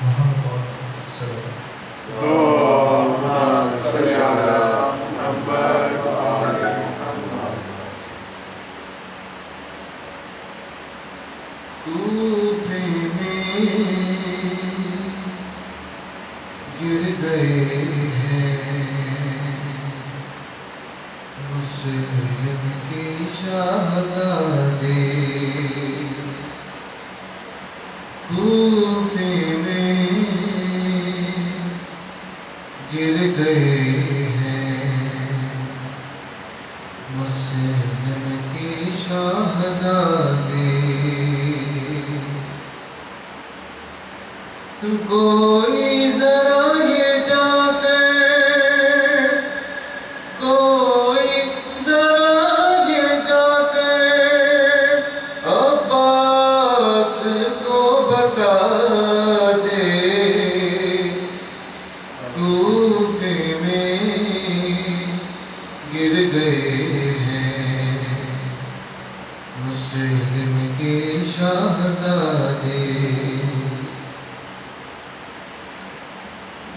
محمد السلام اللهم صل على محمد وآل محمد. کوفے میں گر گئے ہیں مسلم کے شہزادے. کوفے میں گر گئے ہیں مسلم کے شہزادے. کوئی ذرا یہ جا کر کوئی ذرا یہ جا کر عباس کو بتا دے. کوفے میں گر گئے ہیں مسلم کے شہزادے.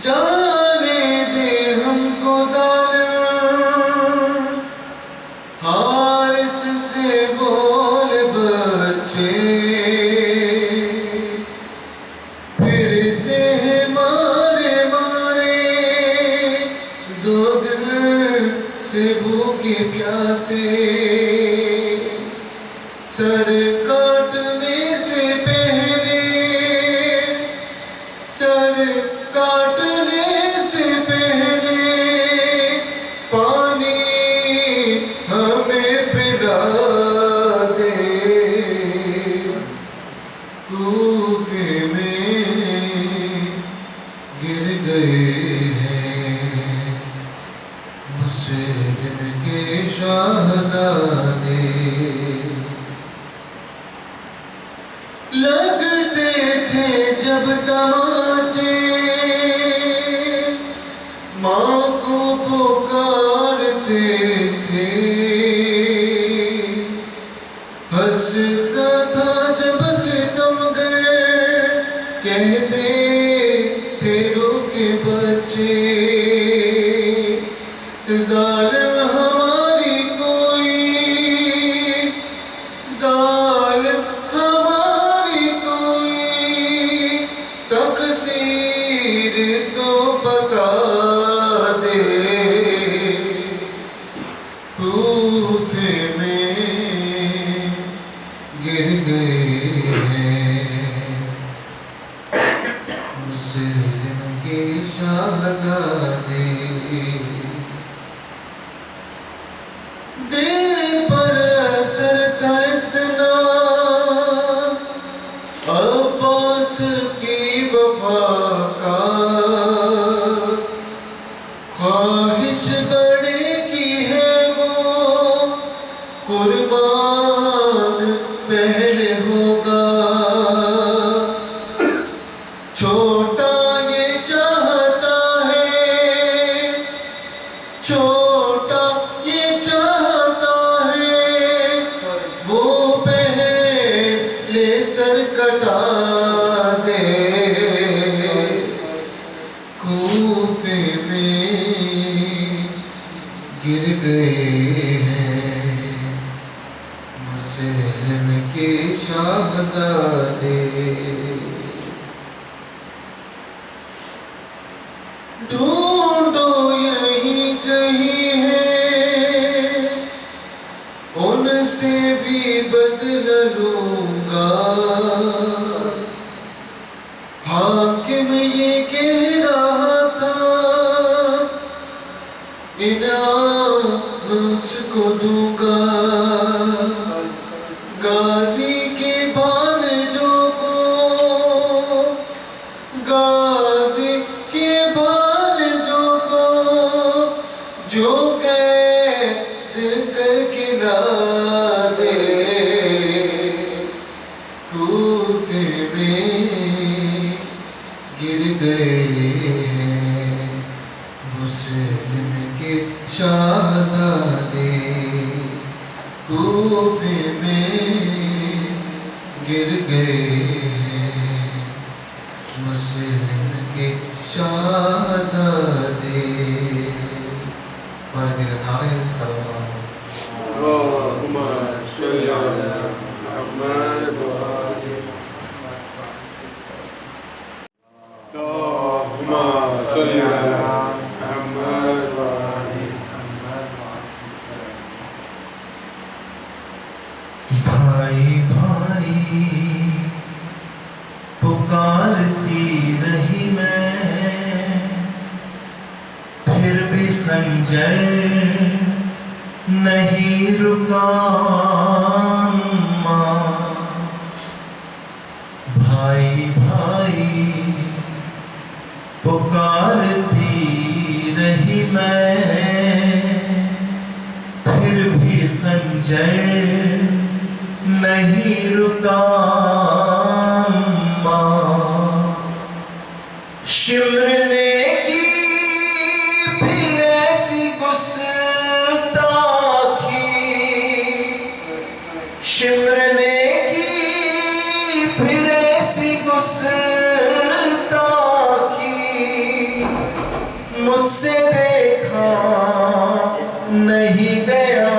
جانے دے ہم کو ظالم حارس سے بول بچے پھرتے ہیں مارے مارے دو دن سے بھوکے پیاسے. سر کاٹنے سے پہلے سر کاٹنے سے پہلے پانی ہمیں پلا دے. کوفے میں گر گئے ہیں مسلم کے شہزادے. لگتے تھے جب تماچے ماں کو پکارتے تھے. ہنستا تھا جب ستمگر کہتے تھے رو کے بچے. ظالم ہماری کوئی ظالم ہماری کوئی تقصیر تو بتا دے. کوفے میں گر گئے ہیں مسلم کے شہزادے. دل پر اثر تھا اتنا عباس کی وفا کا. خواہش بڑے کی ہے وہ قربان پہلے ہوگا. چھوٹا یہ چاہتا ہے چھوٹا یہ چاہتا ہے وہ پہلے سر کٹا دے. کوفے میں گر گئے ہیں مسلم کے شہزادے. ڈھونڈو یہیں کہیں ہے ان سے بھی بدلہ لوں گا. حاکم یہ کہہ رہا تھا انعام اس کو دوں گا. غازی کے بھانجوں کو غازی کے بھانجوں کو جو قید کر کے لا دے. کوفے میں گر گئے ہیں مسلم کے شہزادے. کوفے میں گر گئے ہیں مسلم خنجر نہیں رکا ماں، بھائی بھائی پکارتی رہی میں، پھر بھی خنجر نہیں رکا ماں، شمر نے کی بھی ایسی گستاخی، شمر نے کی پھر ایسی گستاخی، مجھ سے دیکھا نہیں گیا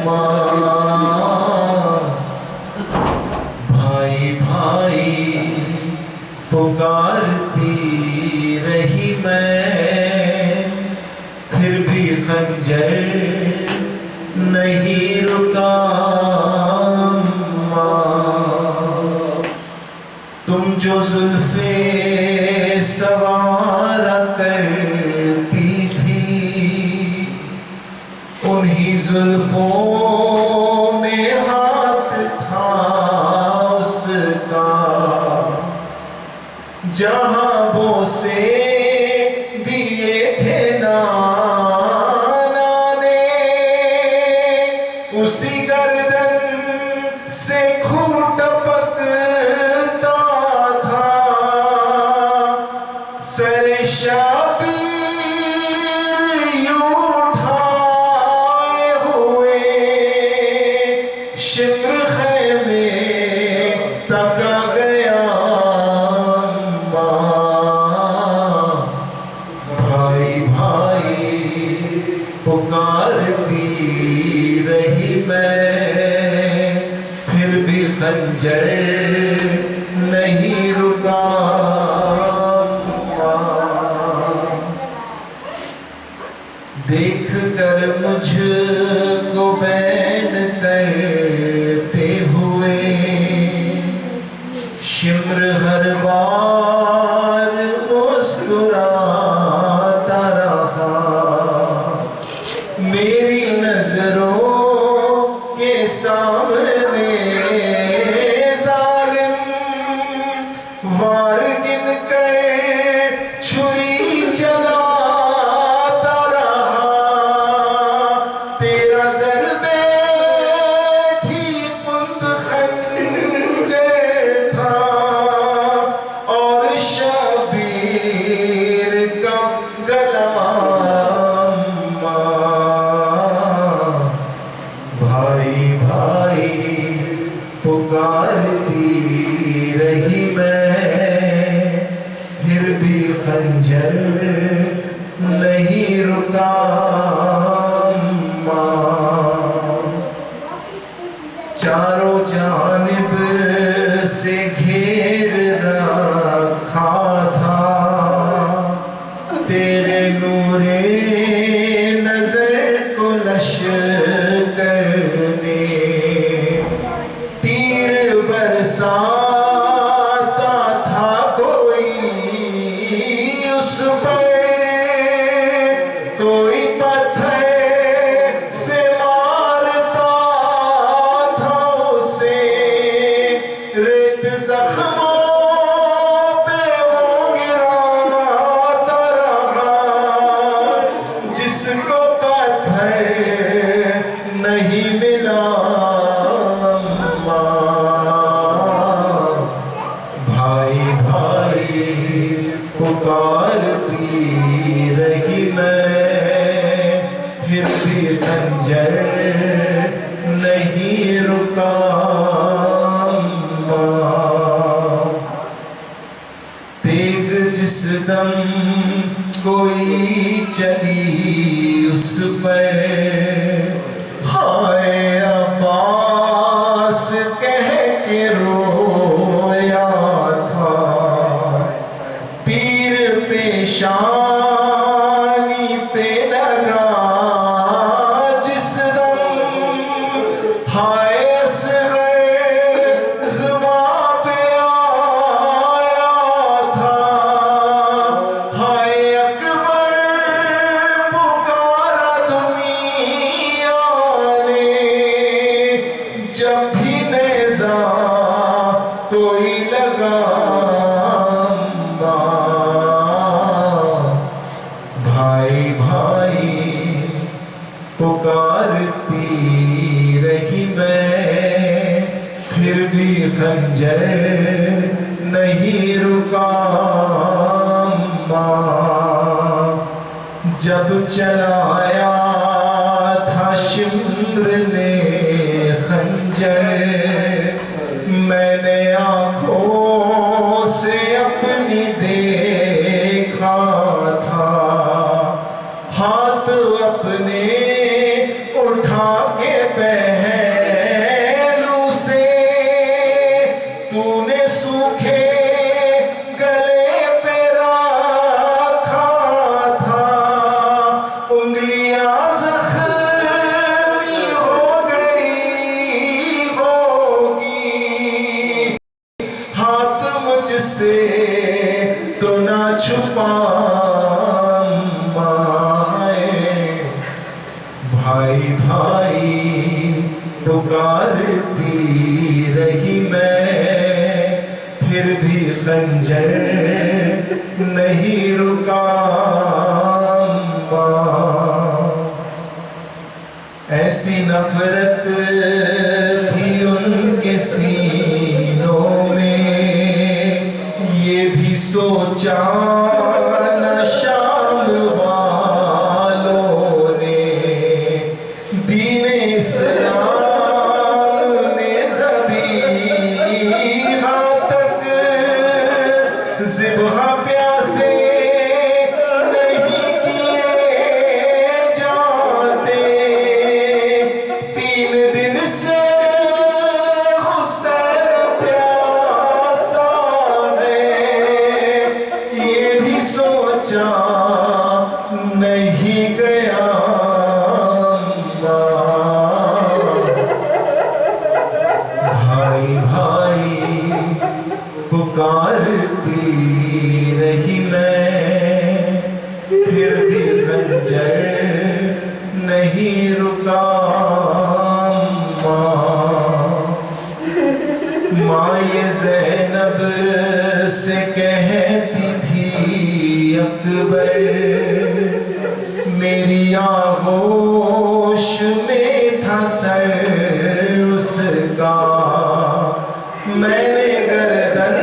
ماں، بھائی بھائی پکارتی رہی میں، پھر بھی خنجر نہیں رکا ماں، تم جو زلفیں سوارا کرتی تھی، انہی زلفوں میں ہاتھ تھا اس کا، جہاں بوسے دیے تھے نانا نے، اسی گردن سے خون ٹپکتا تھا، سر شبیر یوں اٹھائے ہوئے، شمر خیمے تک آ گیا ماں، بھائی بھائی پکارتی رہی میں، پھر بھی خنجر نہیں رکا ماں، دیکھ کر مجھ کو بین کرتے ہوئے، شمر ہر بار مسکراتا رہا، میری نظروں کے سامنے ظالم وار گن کر چھری چلاتا رہا، تیرا ضربے تھی پند خنجر تھا، اور شبیر کا گلا ماں، بھائی بھائی پکارتی رہی میں، پھر بھی خنجر نہیں رکا ماں، چاروں جانب سے گھیر رکھا تھا، تیرے نور نظر کو لشکر نے، تیر برساتا تھا کوئی اس پر، کوئی پتھر سے مارتا تھا اسے، ریت زخموں پہ وہ گراتا رہا، جس کو پتھر نہیں ملا ماں، بھائی بھائی پکارتی رہی میں، پھر بھی خنجر نہیں رکا ماں، تیغ جس دم کوئی چلی اس پر، ہائے عباس کہہ کے رویا تھا، تیر پیشانی پہ لگا جس دم، ہائے اصغر زباں پہ آیا تھا، ہائے اکبر کوئی لگام بھائی بھائی پکارتی رہی میں، پھر بھی خنجر نہیں رکا جب چلایا تھا شمر نے خنجر، میں نے آنکھوں سے اپنی دیکھا تھا، ہاتھ اپنے اٹھا کے پہلو سے تو نے سوکھے گلے پہ رکھا تھا، انگلیاں زخمی ہو گئی ہوگی، ہاتھ مجھ سے تو نہ چھپا بھائی بھائی پکارتی رہی میں، پھر بھی خنجر نہیں رکا ایسی نفرت تھی ان کے سینوں میں، یہ بھی سوچا نہ شام والوں نے، دین اسلام میں ذبیحہ تک ذبح پیاسے نہیں کیے جاتے، 3 دن سے حسین پیاسا ہے، یہ بھی سوچا نہیں گیا بھائی بھائی پکارتی رہی میں، پھر بھی خنجر نہیں رکا ماں یہ زینب سے کہتی تھی اکبر، میری آغوش میں تھا سر اس کا، میں نے گردن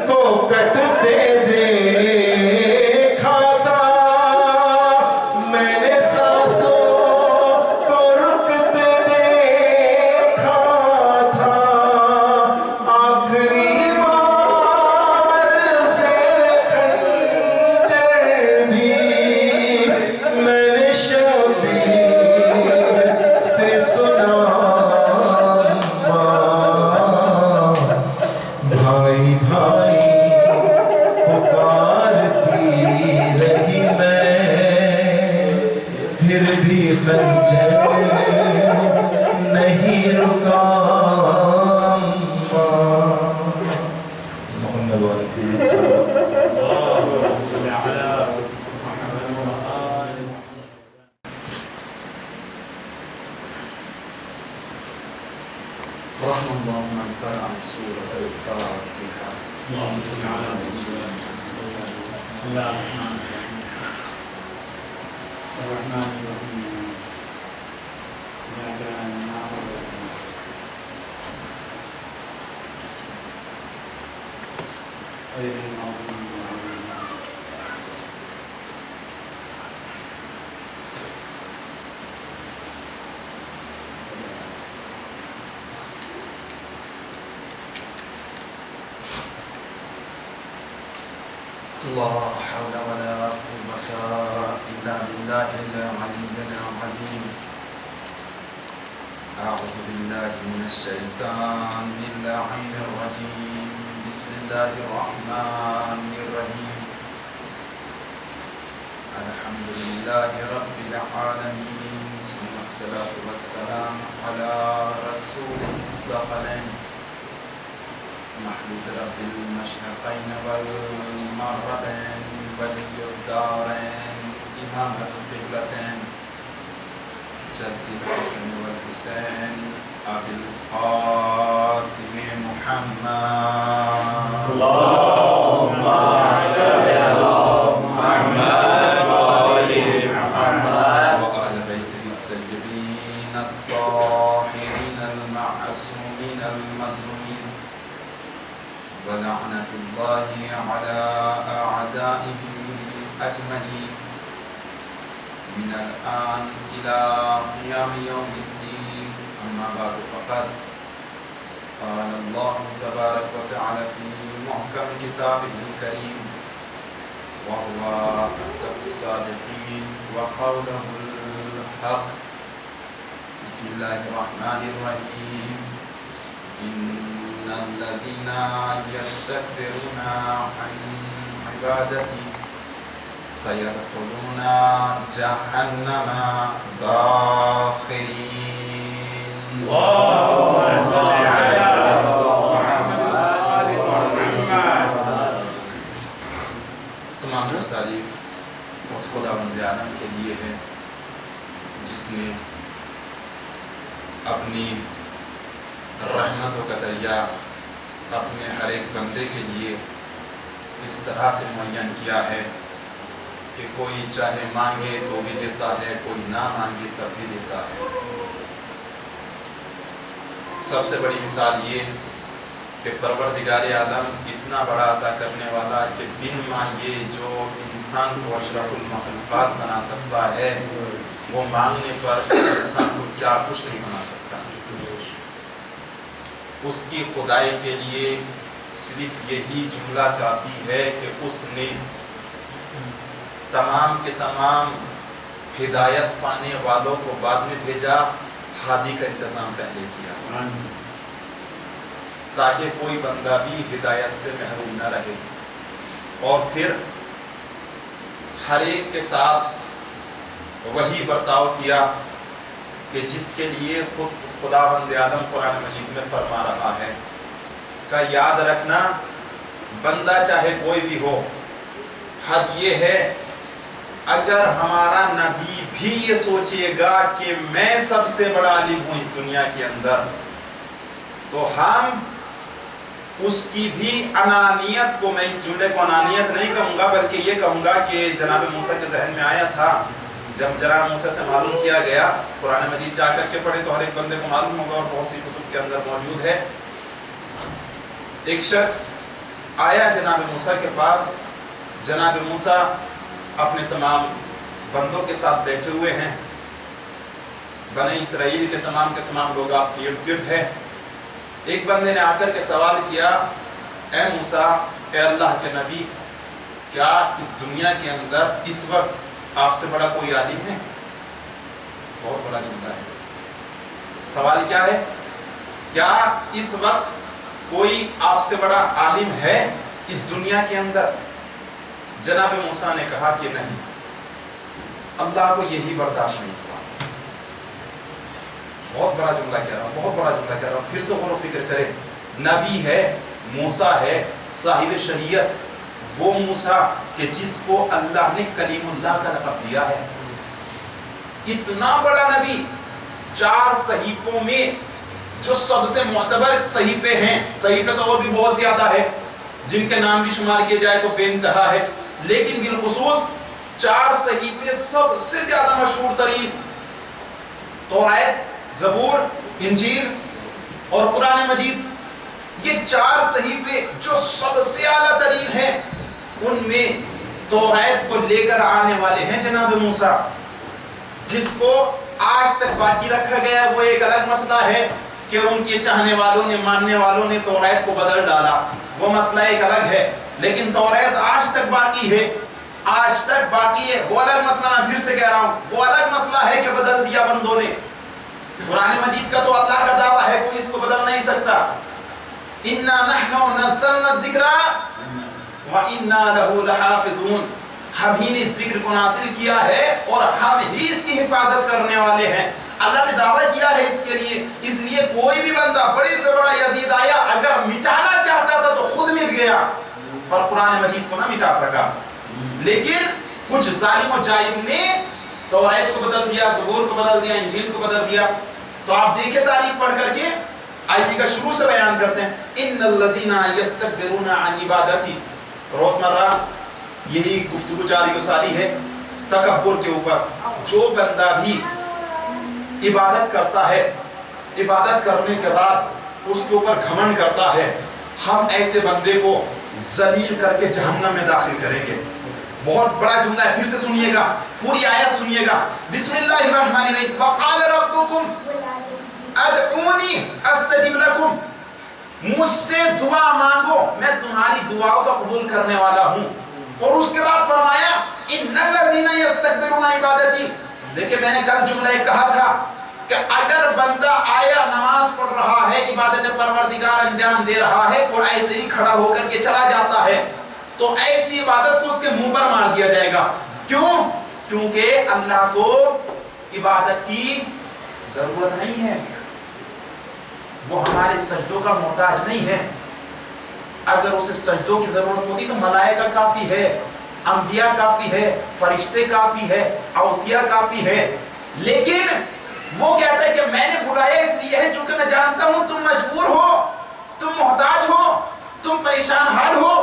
کو کٹتے دیکھا تھا، میں نے سانسوں کو رکتے دیکھا تھا، آخری بار زیر خنجر بھی میں نے شبیر سے سنا بھائی بھائی پکارتی رہی میں، پھر بھی خنجر نہیں رکا محمد والی رحم الله من قرأ سورة الفاتحة. اللهم صل على محمد. بسم الله الرحمن الرحيم. الرحمن الرحيم. إياك نعبد وإياك نستعين. غير المغضوب عليهم. لا حول ولا قوة إلا بالله العلي العظيم. أعوذ بالله من الشيطان اللعين الرجيم. بسم الله الرحمن الرحيم. الحمد لله رب العالمين، ثم الصلاة والسلام على رسول الثقلين محمود رب المشرقين والمغربين ولي الدارين إمام القبلتين جد الحسن والحسين أبي القاسم محمد اللهم صل على محمد وآل محمد وآل بيته الطيبين الطاهرين المعصومين المظلومين ولعنة الله على أعدائهم أجمعين من الآن إلى قيام يوم الدين. أما بعد فقد قال الله تبارك وتعالى في محكم كتابه الكريم وهو أصدق الصادقين وقوله الحق. بسم الله الرحمن الرحيم. إن الذين يستكبرون عن عبادتي سيدخلون جهنم داخرين. اللهم صل على محمد وآل محمد. تمام تعریف اس خداوند عالم کے لیے ہے جس نے اپنی رحمتوں کا دریا اپنے ہر ایک بندے کے لیے اس طرح سے معین کیا ہے کہ کوئی چاہے مانگے تو بھی دیتا ہے، کوئی نہ مانگے تب بھی دیتا ہے۔ سب سے بڑی مثال یہ کہ پروردگار عالم اتنا بڑا عطا کرنے والا کہ بن مانگے جو انسان کو اشرف المخلوقات بنا سکتا ہے، وہ مانگنے پر انسان کو کیا کچھ نہیں بنا سکتا۔ اس کی خدائی کے لیے صرف یہی جملہ کافی ہے کہ اس نے تمام کے تمام ہدایت پانے والوں کو بعد میں بھیجا، ہادی کا انتظام پہلے کیا تاکہ کوئی بندہ بھی ہدایت سے محروم نہ رہے، اور پھر ہر ایک کے ساتھ وہی برتاؤ کیا کہ جس کے لیے خود خداوند عالم قرآن مجید میں فرما رہا ہے کہ یاد رکھنا بندہ چاہے کوئی بھی ہو، حد یہ ہے اگر ہمارا نبی بھی یہ سوچے گا کہ میں سب سے بڑا عالم ہوں اس دنیا کے اندر، تو ہم اس کی بھی انانیت کو، میں اس جملے کو انانیت نہیں کہوں گا بلکہ یہ کہوں گا کہ جناب موسیٰ کے ذہن میں آیا تھا جب جناب موسیٰ سے معلوم کیا گیا، قرآن مجید جا کر کے پڑھے تو ہر ایک بندے کو معلوم ہوگا اور بہت سی کتب کے اندر موجود ہے۔ ایک شخص آیا جناب موسیٰ کے پاس، جناب موسیٰ اپنے تمام بندوں کے ساتھ بیٹھے ہوئے ہیں، بنی اسرائیل کے تمام لوگ آپ کی ارد گرد ہے۔ ایک بندے نے آ کر کے سوال کیا، اے موسیٰ، اے اللہ کے نبی، کیا اس دنیا کے اندر اس وقت آپ سے بڑا کوئی عالم ہے؟ بہت بڑا جملہ ہے۔ سوال کیا ہے؟ کیا اس وقت کوئی آپ سے بڑا عالم ہے اس دنیا کے اندر؟ جناب موسیٰ نے کہا کہ نہیں، اللہ کو یہی برداشت نہیں ہوا۔ بہت بڑا جملہ کہہ رہا ہوں، بہت بڑا جملہ کہہ رہا ہوں، پھر سے غور و فکر کریں۔ نبی ہے، موسیٰ ہے، صاحب شریعت، وہ موسیٰ کہ جس کو اللہ نے کلیم اللہ کا لقب دیا ہے، اتنا بڑا نبی، 4 صحیفوں میں جو سب سے معتبر صحیفے ہیں، صحیفے تو اور بھی بہت زیادہ ہے جن کے نام بھی شمار کیے جائے تو بے انتہا ہے، لیکن بالخصوص 4 صحیفے سب سے زیادہ مشہور ترین، توریت، زبور، انجیل اور قرآن مجید، یہ 4 صحیفے جو سب سے اعلیٰ ترین ہیں، ان میں توریت کو لے کر آنے والے ہیں جناب موسیٰ، جس کو آج تک باقی رکھا گیا ہے۔ وہ ایک الگ مسئلہ ہے کہ ان کے چاہنے والوں نے، ماننے والوں نے توریت کو بدل ڈالا، وہ مسئلہ ایک الگ ہے، لیکن توریت آج تک باقی ہے، آج تک باقی ہے۔ وہ الگ مسئلہ، میں پھر سے کہہ رہا ہوں، وہ الگ مسئلہ ہے کہ بدل دیا بندوں نے۔ قرآن مجید کا تو اللہ کا دعویٰ ہے، کوئی اس کو بدل نہیں سکتا۔ اِنَّا نَحْنُ نَزَّلْنَا الذِّكْرَ وَإِنَّا لَهُ لَحَافِظُونَ، ہم ہی نے اس ذکر کو نازل کیا ہے اور ہم ہی اس کی حفاظت کرنے والے ہیں۔ اللہ نے دعویٰ کیا ہے اس کے لیے، اس لیے کوئی بھی بندہ بڑے سے بڑا یزید آیا اگر مٹانا چاہتا تھا تو خود مٹ گیا، اور قرآن مجید کو نہ مٹا سکا۔ لیکن کچھ ظالم و جائر نے توریت کو بدل دیا، زبور کو بدل دیا، انجیل کو بدل دیا، تو آپ دیکھیں تاریخ پڑھ کر کے، آئیے گا شروع سے بیان کرتے ہیں. ان الذین یستکبرون عن عبادتی، روزمرہ یہی گفتگو جاری و ساری ہے تکبر کے اوپر. جو بندہ بھی عبادت کرتا ہے، عبادت کرنے کے بعد اس کے اوپر گھمنڈ کرتا ہے، ہم ایسے بندے کو ذلیل کر کے جہنم میں داخل کریں گے. بہت بڑا جملہ ہے، پھر سے سنیے گا، پوری آیت سنیے گا. بسم اللہ الرحمن الرحیم. وقال ربکم ادعونی استجب لکم، مجھ سے دعا مانگو میں تمہاری دعاؤں کو قبول کرنے والا ہوں. اور اس کے بعد فرمایا ان الذین یستکبرون عبادتی. دیکھیں میں نے کل جملہ ایک کہا تھا کہ اگر بندہ آیا نماز پڑھ رہا ہے، عبادت پروردگار انجام دے رہا ہے اور ایسے ہی کھڑا ہو کر کے چلا جاتا ہے، تو ایسی عبادت کو اس کے منہ پر مار دیا جائے گا. کیوں؟ کیونکہ اللہ کو عبادت کی ضرورت نہیں ہے، وہ ہمارے سجدوں کا محتاج نہیں ہے. اگر اسے سجدوں کی ضرورت ہوتی تو ملائکہ کافی ہے، انبیاء کافی ہے، فرشتے کافی ہے، اوصیاء کافی ہے. لیکن وہ کہتا ہے کہ میں نے بلایا اس لیے ہے چونکہ میں جانتا ہوں تم مجبور ہو، تم محتاج ہو، تم پریشان حال ہو.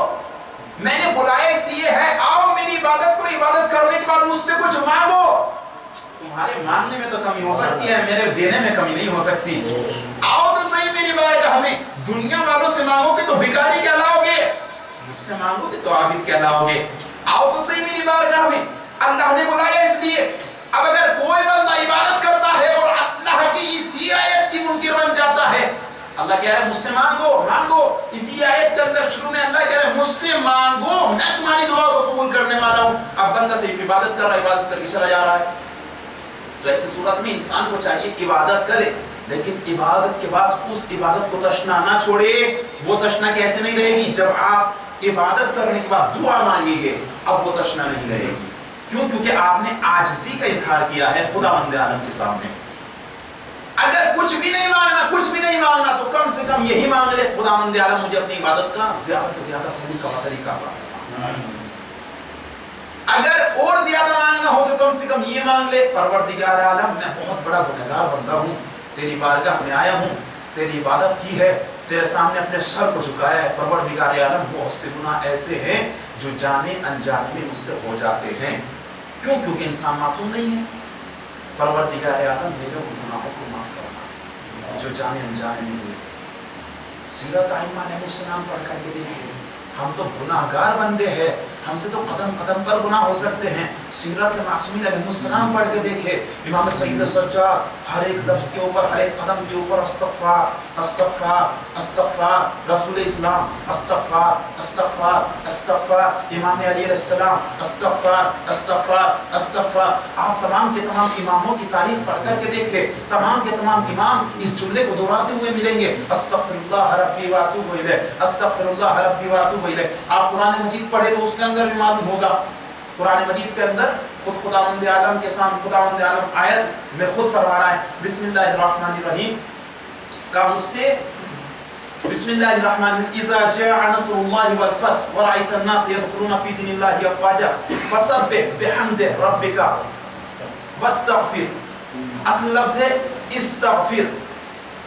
میں نے بلایا اس لیے ہے آؤ میری عبادت کرو، عبادت کرنے کے بعد مجھ سے کچھ مانگو. تمہارے مانگنے میں تو کمی ہو سکتی ہے، میرے دینے میں کمی نہیں ہو سکتی. آؤ تو صحیح میری بارگاہ میں. دنیا والوں سے مانگو گے تو بھکاری کہلاؤ گے، مجھ سے مانگو گے تو عابد کہلاؤ گے. آؤ تو صحیح میری بارگاہ میں. اللہ نے بلایا اس لیے. اب اگر کوئی بندہ عبادت کرتا ہے اور اللہ کی اسی آیت کی منکر بن جاتا ہے، اللہ کہہ رہا ہے مجھ سے مانگو مانگو. اسی آیت کے اندر شروع میں اللہ کہہ رہا ہے مجھ سے مانگو میں تمہاری دعا کو قبول کرنے والا ہوں. اب بندہ صرف عبادت کر رہا ہے، عبادت کر کے چلا جا رہا ہے. تو ایسی صورت میں انسان کو چاہیے عبادت کرے، لیکن عبادت کے بعد اس عبادت کو تشنا نہ چھوڑے. وہ تشنا کیسے نہیں رہے گی؟ جب آپ عبادت کرنے کے بعد دعا مانگیں گے اب وہ تشنا نہیں رہے گی. کیوں؟ کیونکہ آپ نے عاجزی کا اظہار کیا ہے خداوند عالم کے سامنے. اگر کچھ بھی نہیں مانگنا تو کم سے کم یہی مانگ لے خداوند عالم مجھے اپنی عبادت کا زیادہ سے زیادہ سلیقہ و طریقہ عطا. اگر اور زیادہ مانگنا ہو تو کم سے کم یہ مانگ لے پروردگار عالم میں بہت بڑا گنہگار بندہ ہوں، تیری بارگاہ میں آیا ہوں، تیری عبادت کی ہے، تیرے سامنے اپنے سر کو جھکایا ہے. پروردگار عالم بہت سے گناہ ایسے ہیں جو جانے انجانے میں مجھ سے ہو جاتے ہیں. کیوں؟ کیونکہ انسان معصوم نہیں ہے. پروردگار عالم میرے گناہوں کو معاف فرما جو جانے انجانے میں ہوئے. سیرت ائمہ علیہ السلام پڑھ کر کے دیکھیں، ہم تو گناہگار بندے ہیں، ہم سے تو قدم قدم پر گناہ ہو سکتے ہیں. سیرت معصومین علیہ السلام پڑھ کے دیکھے، امام سید سجاد ہر ایک لفظ کے اوپر، ہر ایک قدم کے اوپر استغفار استغفار استغفار. رسول اسلام استغفار استغفار استغفار. امام علی علیہ السلام استغفار استغفار استغفار. آپ تمام کے تمام اماموں کی تاریخ پڑھ کر کے دیکھے، تمام کے تمام امام اس جملے کو دہراتے ہوئے ملیں گے، استغفر اللہ ربی واتوب الیہ استغفر اللہ ربی واتوب الیہ. آپ قرآن مجید پڑھے تو اس کے اندر بھی معلوم ہوگا. قرآن مجید کے اندر خود خداوند عالم کے سامنے خداوند عالم آیت میں خود فرما رہا ہے بسم اللہ الرحمن الرحیم کا مجھ سے. بسم اللہ الرحمن الرحیم اذا جاء نصر اللہ والفتح ورأيت الناس يدخلون في دين الله افواجا فسبح بحمد ربك واستغفر. اصل لفظ ہے استغفر،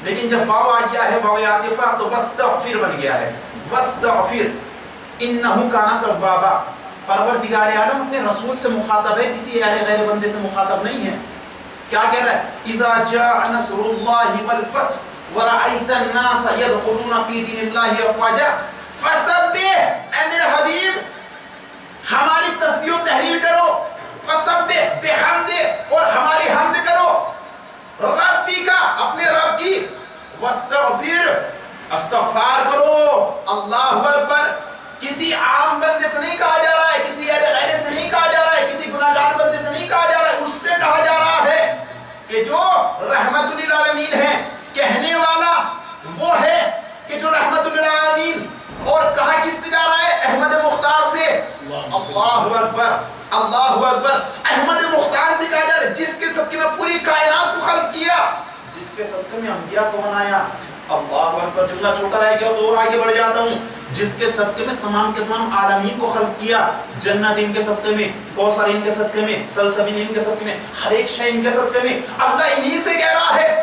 لیکن جب واو آ گیا ہے واو عاطفہ تو واستغفر بن گیا ہے. واستغفر انه كان توابا. پروردگار عالم اپنے رسول سے مخاطب ہے، کسی غیر بندے سے مخاطب نہیں ہے. کیا کہہ رہا ہے؟ اذا جاء نصر اللہ والفتح ورأيت الناس يدخلون في دين الله افواجا فسبح. اے میرے حبیب ہماری تسبیح و تحلیل کرو، فسبح بحمد اور ہماری حمد کرو، ربی کا اپنے رب کی، واستغفر استغفار کرو. اللہ اکبر. کسی عام بندے سے نہیں کہا جا رہا ہے، کسی غیر سے نہیں کہا جا رہا ہے، کسی گناہگار بندے سے نہیں کہا جا رہا ہے، اس سے کہا جا رہا ہے کہ جو رحمت للعالمین ہے. کہنے والا وہ ہے کہ جو رحمت للعالمین. اور کہا کس سے جا رہا ہے؟ احمد مختار سے. اللہ اکبر اللہ اکبر. احمد مختار سے کہا جا رہا ہے جس کے صدقے میں پوری کائنات کو خلق کیا، جس کے صدقے میں انبیاء کو بنایا. اللہ اکبر. جملہ چھوٹا رہ گیا تو اور آگے بڑھ جاتا ہوں. جس کے صدقے میں تمام کے تمام عالمین کو خلق کیا. جنت ان کے صدقے میں، کوثر ان کے صدقے میں، سلسبیل ان کے صدقے میں، ہر ایک شے ان کے صدقے میں. اللہ انہی سے کہہ رہا ہے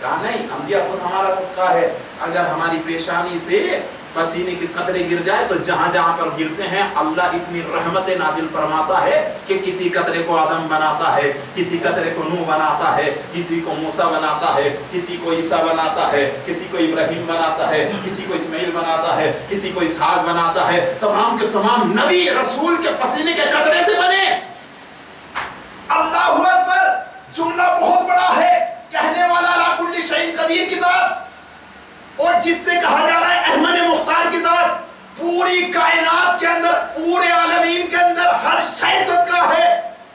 کہا نہیں، انبیاء خود ہمارا صدقہ ہے، اگر ہماری پیشانی سے پسینے کے قطرے گر جائے تو جہاں جہاں پر گرتے ہیں اللہ اتنی رحمت نازل فرماتا ہے کہ کسی قطرے کو آدم بناتا ہے، کسی قطرے کو نوح بناتا ہے، کسی کو موسیٰ بناتا ہے، کسی کو عیسیٰ بناتا ہے، کسی کو ابراہیم بناتا ہے، کسی کو اسماعیل بناتا ہے، کسی کو اسحاق بناتا ہے، تمام کے تمام نبی رسول کے پسینے کے قطرے سے بنے۔ اللہ اکبر، جملہ بہت بڑا ہے، کہنے والا لا کل شیء قدیر کی ذات، اور جس سے کہا جا رہا ہے احمد مختار کی ذات، پوری کائنات کے اندر، پورے عالمین کے اندر ہر شے صدقہ ہے۔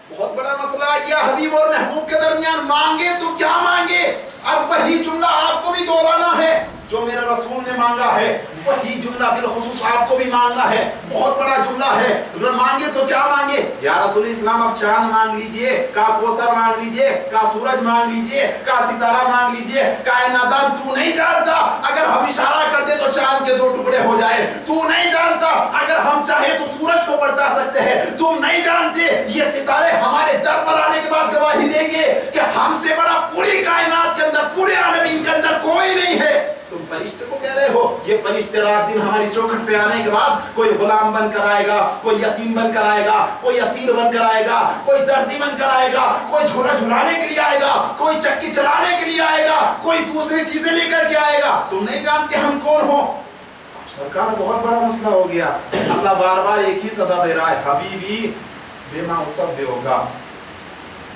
بہت بڑا مسئلہ آ گیا حبیب اور محبوب کے درمیان، مانگے تو کیا مانگے؟ اب وہی جملہ آپ کو بھی دہرانا ہے، جو میرے رسول نے مانگا ہے وہی جملہ بالخصوص آپ کو بھی مانگنا ہے۔ بہت بڑا جملہ ہے، مانگے تو کیا مانگے؟ یا رسول اسلام اب چاند مانگ لیجئے، کا کوثر مانگ لیجئے، کا سورج مانگ لیجئے، کا ستارہ مانگ لیجئے۔ کائناتان تو نہیں جانتا، اگر ہم اشارہ کر دیں تو چاند کے 2 ٹکڑے ہو جائے۔ تو نہیں جانتا، اگر ہم چاہیں تو سورج کو پلٹا سکتے ہیں۔ تم نہیں جانتے، یہ ستارے ہمارے در پر آنے کے بعد گواہی دیں گے کہ ہم سے بڑا پوری کائنات کے اندر، پورے عالمین کے اندر کوئی نہیں ہے۔ تم فرشتے کو کہہ رہے ہو، یہ فرشتے رات دن ہماری چوکھٹ پہ آنے کے بعد کوئی غلام بن کر آئے گا، کوئی یتیم بن کر آئے گا، کوئی اسیر بن کر آئے گا، کوئی درزی بن کر آئے گا، کوئی جھولا جھلانے کے لیے آئے گا، کوئی چکی چلانے کے لیے آئے گا، کوئی دوسری چیزیں لے کر کے آئے گا۔ تم نہیں جانتے ہم کون ہو۔ سرکار بہت بڑا مسئلہ ہو گیا، اللہ بار بار ایک ہی صدا دے رہا ہے، حبیبی بما اصب ہوگا،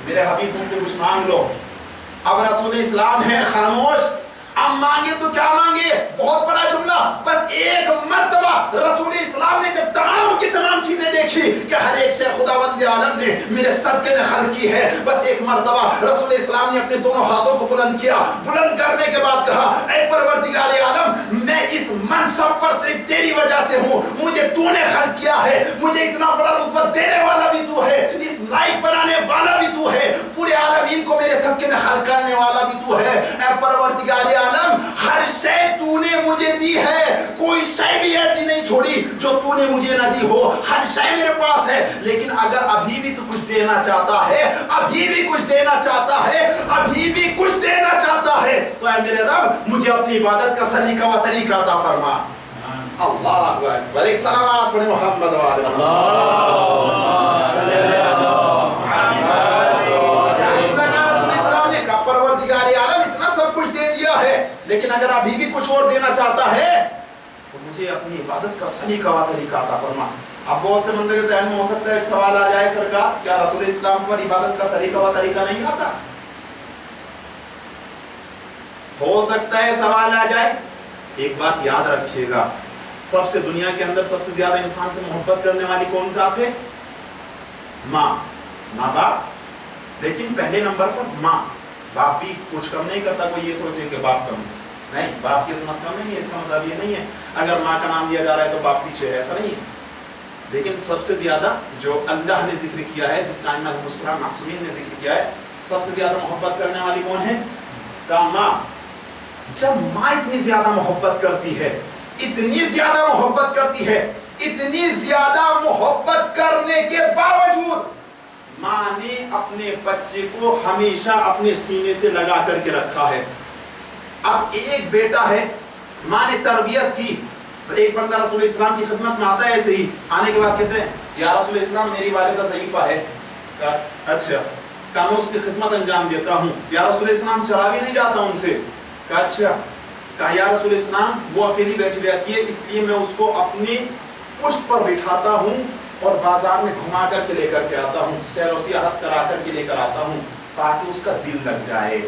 میرے حبیب مجھ سے کچھ مانگ لو۔ اب رسول اسلام ہے خاموش، اب مانگے تو کیا مانگے؟ بہت بڑا جملہ، بس ایک مرتبہ رسول اسلام نے جب تمام کی تمام چیزیں دیکھی کہ ہر ایک شے خداوند عالم نے میرے صدقے میں خلق کی ہے، بس ایک مرتبہ رسول اسلام نے اپنے دونوں ہاتھوں کو بلند کیا، بلند کرنے کے بعد کہا اے پروردگار عالم، میں اس منصب پر صرف تیری وجہ سے ہوں، مجھے تو نے خلق کیا ہے، مجھے اتنا بڑا رتبہ دینے والا بھی تو ہے، اس لائق بنانے والا بھی تو ہے، پورے عالمین کو میرے صدقے میں خلق کرنے والا بھی تو ہے۔ اے پروردگار عالم، ہر شے تو نے مجھے دی ہے، کوئی شے بھی ایسی نہیں چھوڑی جو تو نے مجھے نہ دی ہو، ہر شے میرے پاس ہے، لیکن اگر ابھی بھی تو کچھ دینا چاہتا ہے، ابھی بھی کچھ دینا چاہتا ہے، ابھی بھی کچھ دینا چاہتا ہے تو اے میرے رب مجھے اپنی عبادت کا سلیقہ و طریقہ عطا فرما۔ اللہ اکبر، ایک صلوات پڑھیں محمد و آل محمد۔ لیکن اگر ابھی بھی کچھ اور دینا چاہتا ہے تو مجھے اپنی عبادت کا سلیقہ و طریقہ عطا فرما۔ اب بہت سے بندے کے ذہن میں ہو سکتا ہے سوال آ جائے، سرکار کیا رسول اسلام پر عبادت کا سلیقہ و طریقہ نہیں آتا؟ ہو سکتا ہے سوال آ جائے۔ ایک بات یاد رکھیے گا، سب سے دنیا کے اندر سب سے زیادہ انسان سے محبت کرنے والی کون ذات ہے؟ ماں، ماں باپ، لیکن پہلے نمبر پر ماں۔ باپ بھی کچھ کم نہیں کرتا، کوئی یہ سوچے کہ باپ کم نہیں، باپ کی عظمت کم نہیں ہے، اس کا مطلب یہ نہیں ہے اگر ماں کا نام لیا جا رہا ہے تو باپ پیچھے ہے، ایسا نہیں ہے۔ لیکن سب سے زیادہ جو اللہ نے ذکر کیا ہے، جس کا ائمہ علیہ السلام معصومین نے ذکر کیا ہے، سب سے زیادہ محبت کرنے والی کون ہے؟ ماں۔ جب ماں اتنی زیادہ محبت کرتی ہے، اتنی زیادہ محبت کرتی ہے، اتنی زیادہ محبت کرنے کے باوجود ماں نے اپنے بچے کو ہمیشہ اپنے سینے سے لگا کر کے رکھا ہے۔ اب ایک بیٹا ہے، ماں نے تربیت کی، ایک بندہ رسول اسلام کی خدمت میں آتا ہے ایسے ہی، آنے کے بعد کہتے ہیں یا رسول اسلام میری والدہ ضعیفہ ہے، کہا اچھا، کہا میں اس کی خدمت انجام دیتا ہوں، یا رسول اسلام چلا بھی نہیں جاتا ان سے، کہا اچھا، کہا یا رسول اسلام وہ اکیلی بیٹھی رہتی ہے اس لیے میں اس کو اپنی پشت پر بٹھاتا ہوں اور بازار میں گھما کر کے لے کر کے آتا ہوں، سیر و سیاحت کرا کر کے لے کر آتا ہوں تاکہ اس کا دل لگ جائے،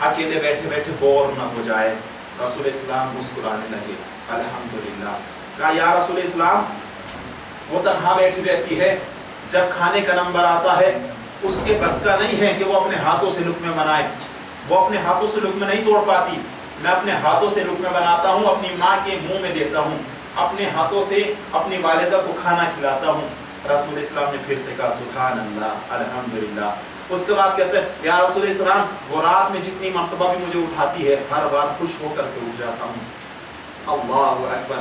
اکیلے بیٹھے بیٹھے بور نہ ہو جائے۔ رسول اسلام مسکرانے لگے، الحمدللہ۔ کہا یا رسول اسلام وہ تنہا بیٹھی رہتی ہے، جب کھانے کا نمبر آتا ہے اس کے بس کا نہیں ہے کہ وہ اپنے ہاتھوں سے لقمے بنائے، وہ اپنے ہاتھوں سے لقمے نہیں توڑ پاتی، میں اپنے ہاتھوں سے لقمے بناتا ہوں، اپنی ماں کے منہ میں دیتا ہوں، اپنے ہاتھوں سے اپنی والدہ کو کھانا کھلاتا ہوں۔ رسول اسلام نے پھر سے کہا سبحان اللہ، الحمدللہ۔ اس کے بعد کہتے ہیں یا رسول اسلام وہ رات میں جتنی مرتبہ بھی مجھے اٹھاتی ہے ہر بار خوش ہو کر کے اٹھ جاتا ہوں۔ اللہ اکبر۔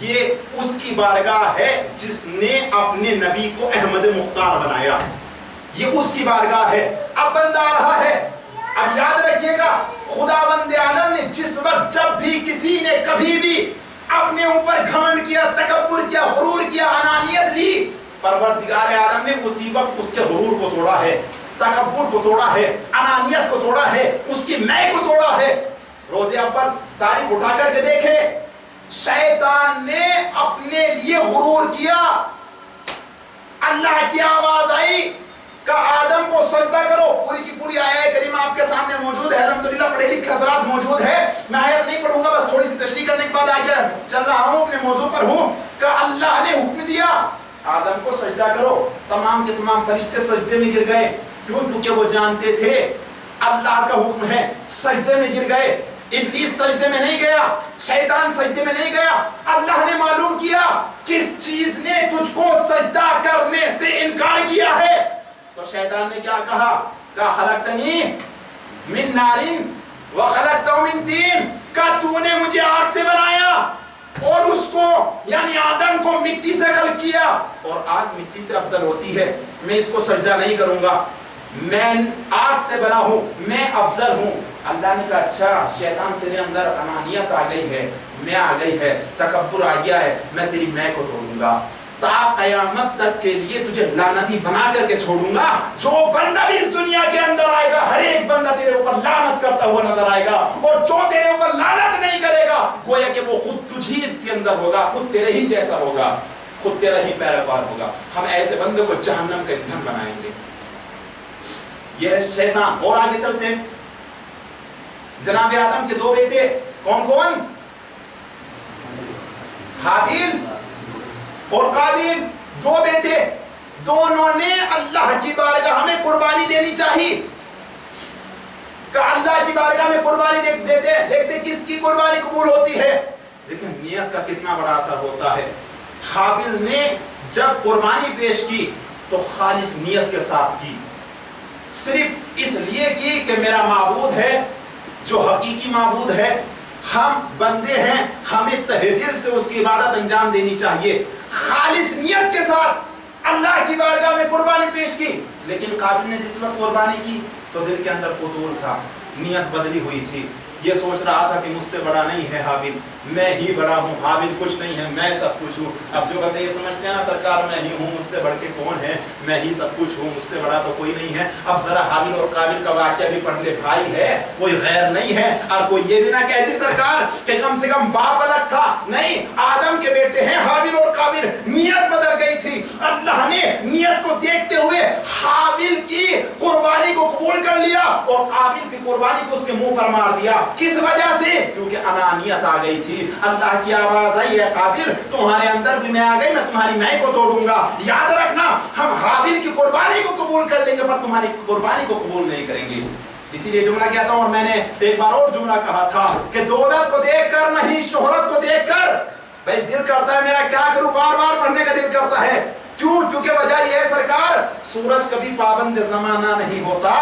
یہ اس کی بارگاہ ہے جس نے اپنے نبی کو احمد مختار بنایا، یہ اس کی بارگاہ ہے۔ اب بندہ آ رہا ہے، اب یاد رکھیے گا خداوند عالم نے جس وقت جب بھی کسی نے کبھی بھی اپنے اوپر گھمنڈ کیا، تکبر کیا، غرور کیا، انانیت لی، پروردگار عالم نے اسی وقت اس کے غرور کو توڑا ہے، تکبر کو توڑا ہے، انانیت کو توڑا ہے، اس کی میں کو توڑا ہے۔ روز اول تاریخ اٹھا کر کے دیکھے، شیطان نے اپنے لیے غرور کیا، اللہ کی آواز آئی کہ آدم کو سجدہ کرو، پوری کی پوری آیت کریمہ آپ کے سامنے موجود ہے، الحمدللہ پڑھے لکھے حضرات موجود ہے، میں آیت نہیں پڑھوں گا، بس تھوڑی سی تشریح کرنے کے بعد آگے چل رہا ہوں، اپنے موضوع پر ہوں کہ اللہ نے حکم دیا آدم کو سجدہ کرو، تمام کے تمام فرشتے سجدے میں گر گئے، کیوں؟ کیونکہ وہ جانتے تھے اللہ کا حکم ہے، سجدے میں گر گئے۔ ابلیس سجدے میں نہیں گیا، شیطان سجدے میں نہیں گیا، اللہ نے معلوم کیا کس چیز نے تجھ کو سجدہ کرنے سے انکار کیا ہے، تو شیطان نے کیا کہا کہ خلقتنی من نار وخلقتہ من طین، کہ تو نے مجھے آگ سے بنایا اور اس کو یعنی آدم کو مٹی سے خلق کیا، اور آگ مٹی سے افضل ہوتی ہے، میں اس کو سجدہ نہیں کروں گا، میں آگ سے بنا ہوں، میں افضل ہوں۔ اللہ نے کہا اچھا شیطان تیرے اندر انانیت آ گئی ہے، میں آ گئی ہے، تکبر آ گیا ہے، میں تیری میں کو توڑوں گا، تا قیامت تک کے لیے تجھے لعنتی بنا کر کے چھوڑوں گا، جو بندہ بھی اس دنیا کے اندر آئے گا ہر ایک بندہ تیرے اوپر لعنت کرتا ہوا نظر آئے گا، اور جو تیرے اوپر لعنت نہیں کرے گا گویا کہ وہ خود تجھی کے اندر ہوگا، خود تیرے ہی جیسا ہوگا، خود تیرا ہی پیروکار ہوگا، ہم ایسے بندے کو جہنم کا ایندھن بنائیں گے۔ یہ ہے شیطان۔ اور آگے چلتے ہیں، جناب آدم کے دو بیٹے کون کون؟ حابیل اور قابیل، دو بیٹے، دونوں نے اللہ کی بارگاہ میں قربانی دینی چاہیے کہ اللہ کی بارگاہ میں قربانی دیکھتے کس کی قربانی قبول ہوتی ہے، لیکن نیت کا کتنا بڑا اثر ہوتا ہے۔ حابیل نے جب قربانی پیش کی تو خالص نیت کے ساتھ کی، صرف اس لیے کی کہ میرا معبود ہے جو حقیقی معبود ہے، ہم بندے ہیں، ہمیں تہہ دل سے اس کی عبادت انجام دینی چاہیے، خالص نیت کے ساتھ اللہ کی بارگاہ میں قربانی پیش کی۔ لیکن قابیل نے جس وقت قربانی کی تو دل کے اندر فضول تھا، نیت بدلی ہوئی تھی، یہ سوچ رہا تھا کہ مجھ سے بڑا نہیں ہے حابیل، میں ہی بڑا ہوں، حابیل کچھ نہیں ہے، میں سب کچھ ہوں۔ اب جو بندے یہ سمجھتے ہیں نا سرکار میں ہی ہوں، مجھ سے بڑھ کے کون ہے، میں ہی سب کچھ ہوں، مجھ سے بڑا تو کوئی نہیں ہے۔ اب ذرا حابیل اور قابیل کا واقعہ بھی پڑھ لے، بھائی ہے کوئی غیر نہیں ہے، اور کوئی یہ بھی نہ کہہ دی سرکار کہ کم سے کم باپ الگ تھا، نہیں، آدم کے بیٹے ہیں حابیل اور قابیل، نیت بدل گئی تھی، اللہ نے نیت کو دیکھتے ہوئے حابیل کی قربانی کو قبول کر لیا اور قابیل کی قربانی کو اس کے منہ پر مار دیا۔ کس وجہ سے؟ کیونکہ انانیت آ گئی تھی، اللہ کی آواز آئی ہے قابیل تمہارے اندر بھی میں آ گئی، میں تمہاری میں کو توڑوں گا، یاد رکھنا ہم حابیل کی قربانی کو قبول کر لیں گے پر تمہاری قربانی کو قبول نہیں کریں گے۔ اسی لیے جملہ کہتا ہوں، اور میں نے ایک بار اور جملہ کہا تھا کہ دولت کو دیکھ کر نہیں، شہرت کو دیکھ کر، بھائی دل کرتا ہے میرا کیا کروں، بار بار پڑھنے کا دل کرتا ہے، کیوں؟ کیونکہ وجہ یہ ہے سرکار سورج کبھی پابند زمانہ نہیں ہوتا،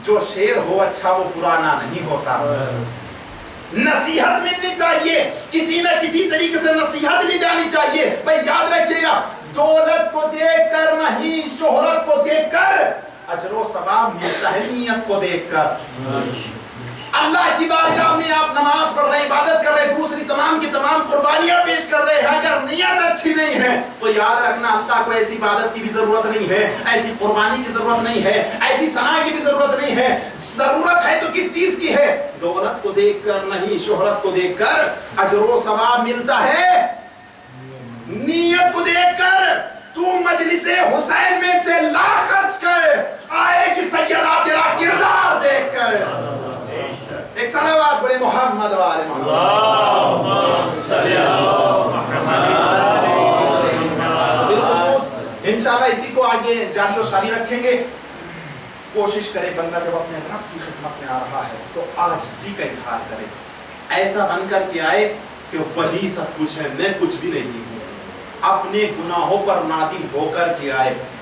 جو شیر ہو اچھا وہ پرانا نہیں ہوتا۔ نصیحت ملنی چاہیے، کسی نہ کسی طریقے سے نصیحت لی جانی چاہیے۔ بھئی یاد رکھیے گا، دولت کو دیکھ کر نہیں، شہرت کو دیکھ کر اجر و ثواب ملتا ہے، نیت کو دیکھ کر۔ اللہ کی بارگاہ میں آپ نماز پڑھ رہے، عبادت کر رہے، دوسری تمام کی تمام قربانیاں پیش کر رہے ہیں، اگر نیت اچھی نہیں ہے تو یاد رکھنا اللہ کو ایسی عبادت کی بھی ضرورت نہیں ہے، ایسی قربانی کی ضرورت نہیں ہے، ایسی ثنا کی بھی ضرورت نہیں ہے۔ ضرورت ہے تو کس چیز کی ہے؟ دولت کو دیکھ کر نہیں، شہرت کو دیکھ کر اجر و ثواب ملتا ہے، نیت کو دیکھ کر۔ تو مجلس حسین میں 6 لاکھ خرچ کر آئے گی سیدہ تیرا کردار دیکھ کر۔ ایک صلوات پڑھیں محمد و آل محمد، اللہم صلی علی محمد۔ بالخصوص انشاءاللہ اسی کو آگے جاری و ساری رکھیں گے۔ کوشش کرے بندہ جب اپنے رب کی خدمت میں آ رہا ہے تو عاجزی کا اظہار کرے، ایسا بن کر کے آئے کہ وہی سب کچھ ہے، میں کچھ بھی نہیں ہوں، اپنے گناہوں پر نادم ہو کر کے آئے،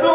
2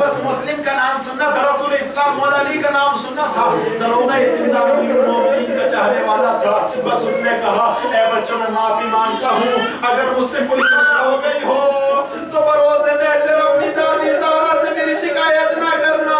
بس مسلم کا نام سننا تھا, رسول اسلام مولا علی کا نام سننا تھا. دروگہ استمداد امیر المومنین کا چاہنے والا تھا. بس اس نے کہا اے بچوں میں معافی مانگتا ہوں, اگر مجھ سے کوئی غلطی ہو گئی ہو تو بروز محشر اپنی دادی زہرا سے میری شکایت نہ کرنا,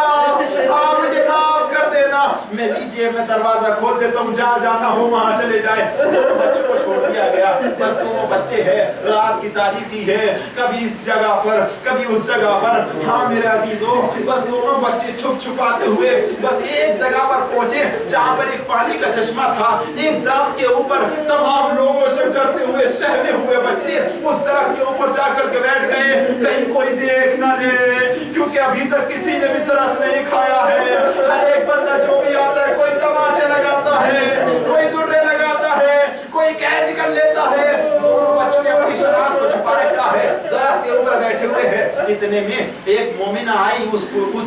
آپ مجھے معاف کر دینا. میں لیجئے میں دروازہ کھول دیتا ہوں, جہاں جانا ہو وہاں چلے جائے. بچوں کو چھوڑ دیا گیا. بس دونوں بچے ہیں, رات کی تاریخی ہے, کبھی اس جگہ پر کبھی اس جگہ پر. ہاں میرے عزیزو, بس دونوں بچے چھپ چھپاتے ہوئے بس ایک جگہ پر پہنچے جہاں پر ایک پانی کا چشمہ تھا. ایک درخت کے اوپر تمام لوگوں سے ڈرتے ہوئے سہمے ہوئے بچے اس درخت کے اوپر جا کر کے بیٹھ گئے, کہیں کوئی دیکھ نہ لے, کیونکہ ابھی تک کسی نے بھی ترس نہیں کھایا ہے. ہر ایک بندہ جو بھی آتا ہے, کوئی تماچے لگاتا ہے, کوئی درے لگاتا ہے, کوئی قید کر لیتا ہے. دونوں بچوں نے اپنی شرارت کو چھپا رکھا ہے, درخت کے اوپر بیٹھے ہوئے ہیں. اتنے میں ایک مومنہ آئی اس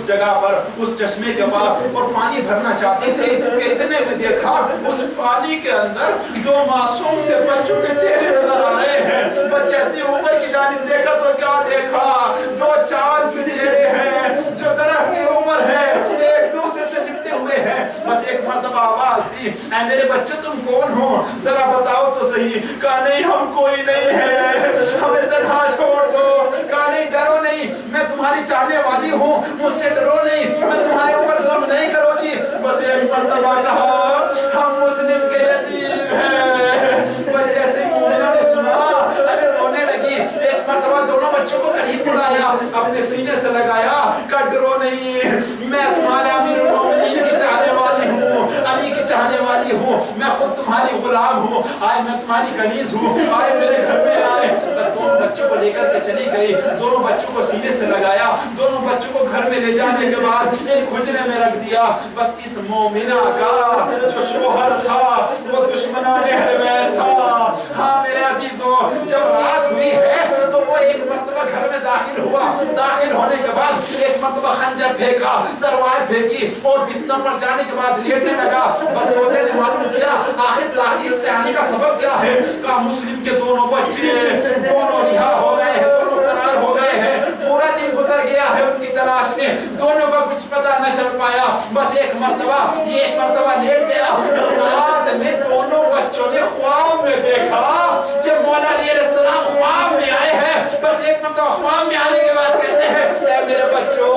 جگہ پر, اس چشمے کے پاس, اور پانی بھرنا چاہتے تھے کہ اتنے میں دیکھا اس پانی کے اندر دو معصوم سے بچوں کے چہرے نظر آ رہے ہیں. بس جیسے اوپر کی جانب دیکھا تو کیا دیکھا, دو چاند سے چہرے ہیں جو درخت کے اوپر ہے, ایک دوسرے سے لپٹے ہوئے ہیں. بس ایک مرتبہ آواز تھی, اے میرے بچے تم کون ہو, ذرا بتاؤ تو صحیح. کہا نہیں ہم کوئی نہیں ہے, ہمیں تنہا چھوڑ دو. کہا نہیں ڈرو نہیں, میں تمہاری چاہنے والی ہوں, مجھ سے ڈرو نہیں, میں تمہارے اوپر ظلم نہیں کروں گی. بس ایک مرتبہ کہا ہم مسلم کے یتیم ہیں. بس جیسے مومنہ نے سنا ارے رونے لگی. ایک مرتبہ دونوں بچوں کو قریب بلایا, اپنے سینے سے لگایا, کہ ڈرو نہیں, میں تمہارے امیر المومنین کی چاہنے والی ہوں, علی کی چاہنے والی ہوں, میں خود تمہاری غلام ہوں, آئے میں تمہاری کنیز ہوں, آئے میرے گھر میں آئے. بس دونوں بچوں کو لے کر کے چلی گئی, دونوں بچوں کو سینے سے لگایا, دونوں بچوں کو گھر میں لے جانے کے بعد ایک حجرے میں رکھ دیا. بس اس مومنہ کا جو شوہر تھا وہ دشمنان اہل بیت تھا. ہاں میرے عزیزو, جب رات ہوئی ہے تو وہ ایک مرتبہ گھر میں داخل ہوا. داخل ہونے کے بعد ایک مرتبہ خنجر پھینکا, تلوار پھینکی, اور بستر پر جانے کے بعد لیٹنے لگا. بس سوچنے نے معلوم کیا آخر تاخیر سے آنے کا سبب کیا ہے. کہا مسلم کے دونوں بچے دونوں رہا ہو گئے ہیں, دونوں فرار ہو گئے ہیں, پورا دن گزر گیا ہے ان کی تلاش میں, دونوں کا کچھ پتہ نہ چل پایا. بس ایک مرتبہ لیٹ گیا. رات میں دونوں بچوں نے خواب میں دیکھا کہ مولا علی علیہ السلام خواب میں آئے ہیں. بس ایک مرتبہ خواب میں آنے کے بعد کہتے ہیں اے میرے بچوں,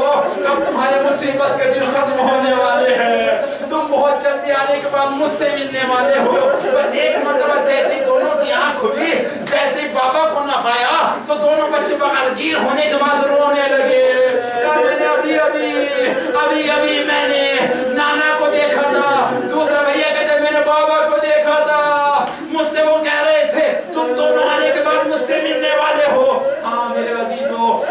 اب تمہارے مصیبت کے دن ختم ہونے والے ہیں, تم بہت جلدی آنے کے بعد مجھ سے ملنے والے ہو. بس ایک مرتبہ جیسے دونوں کی آنکھ کھلی, جیسے بابا کو نہ پایا تو دونوں بچے بغلگیر ہونے کے بعد رونے لگے. میں نے ابھی میں نے نانا کو دیکھا تھا, دوسرا بھیا کہتے میں نے بابا کو دیکھا تھا, مجھ سے وہ کہہ رہے تھے تم دونوں آنے کے بعد مجھ سے ملنے والے ہو. ہاں میرے عزیزو,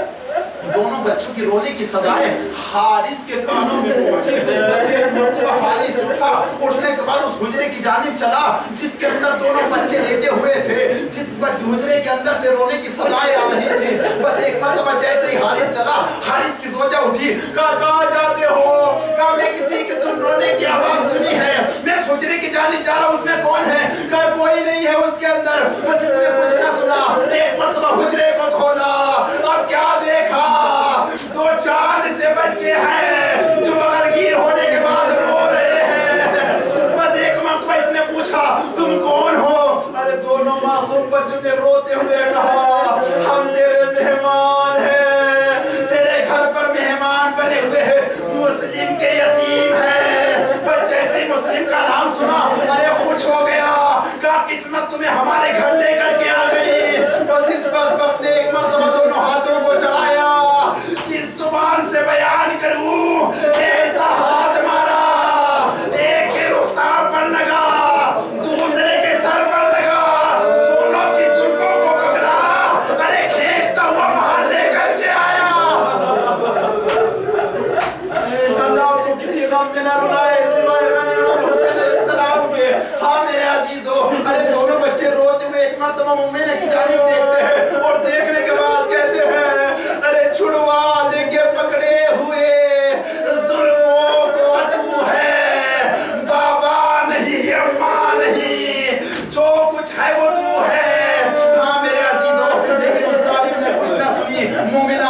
دونوں بچوں کی رونے کی صدائیں حارث کے کانوں میں پہنچی. بس ایک مرتبہ حارث اٹھا, اٹھنے کے بعد اس حجرے کی جانب چلا جس کے اندر دونوں بچے لیٹے ہوئے تھے, جس حجرے کے اندر سے رونے کی صدائیں آ رہی تھی. بس ایک مرتبہ جیسے ہی حارث چلا, حارث کی زوجہ اٹھی, کہاں جاتے ہو. کہا میں کسی کے رونے کی آواز سنی ہے, میں اس حجرے کی جانب جا رہا ہوں, اس میں کون ہے. کہا کوئی نہیں ہے اس کے اندر. بس اس نے کچھ نہ سنا, ایک مرتبہ حجرے کو کھولا. اب کیا دیکھا, دو چاند سے بچے ہیں جو بغلگیر ہونے کے بعد رو رہے ہیں. بس ایک مرتبہ اس نے پوچھا تم کون ہو. ارے دونوں معصوم بچوں نے روتے ہوئے کہا ہم تیرے مہمان ہیں, تیرے گھر پر مہمان بنے ہوئے ہیں, مسلم کے یتیم ہیں. بس جیسے مسلم کا نام سنا ارے خوش ہو گیا, کہا قسمت تمہیں ہمارے گھر لے کر کے آ گئی. بس اس بدبخت نے ایک مرتبہ دونوں ہاتھوں کو چڑھایا, کس زبان سے بیان کروں, ایسا ہاتھ مارا, ایک کے رخسار پر لگا, دوسرے کے سر پر لگا, دونوں کی زلفوں کو پکڑا, ارے کھینچتا ہوا باہر لے کر کے آیا. اللہ کو کسی غم میں نہ رلائے سوائے غم امام حسین علیہ السلام کے. ہاں میرے عزیزو, ارے دونوں بچے روتے ہوئے ایک مرتبہ مومنہ کی جانب دیکھتے ہیں, اور دیکھنے کے بعد کہتے ہیں ارے چھڑوا دیں گے پکڑے ہوئے, زلفوں کو عدو ہے, بابا نہیں اماں نہیں, جو کچھ ہے وہ تو ہے. ہاں میرے عزیزو, لیکن اس ظالم نے کچھ نہ سنی. مومنہ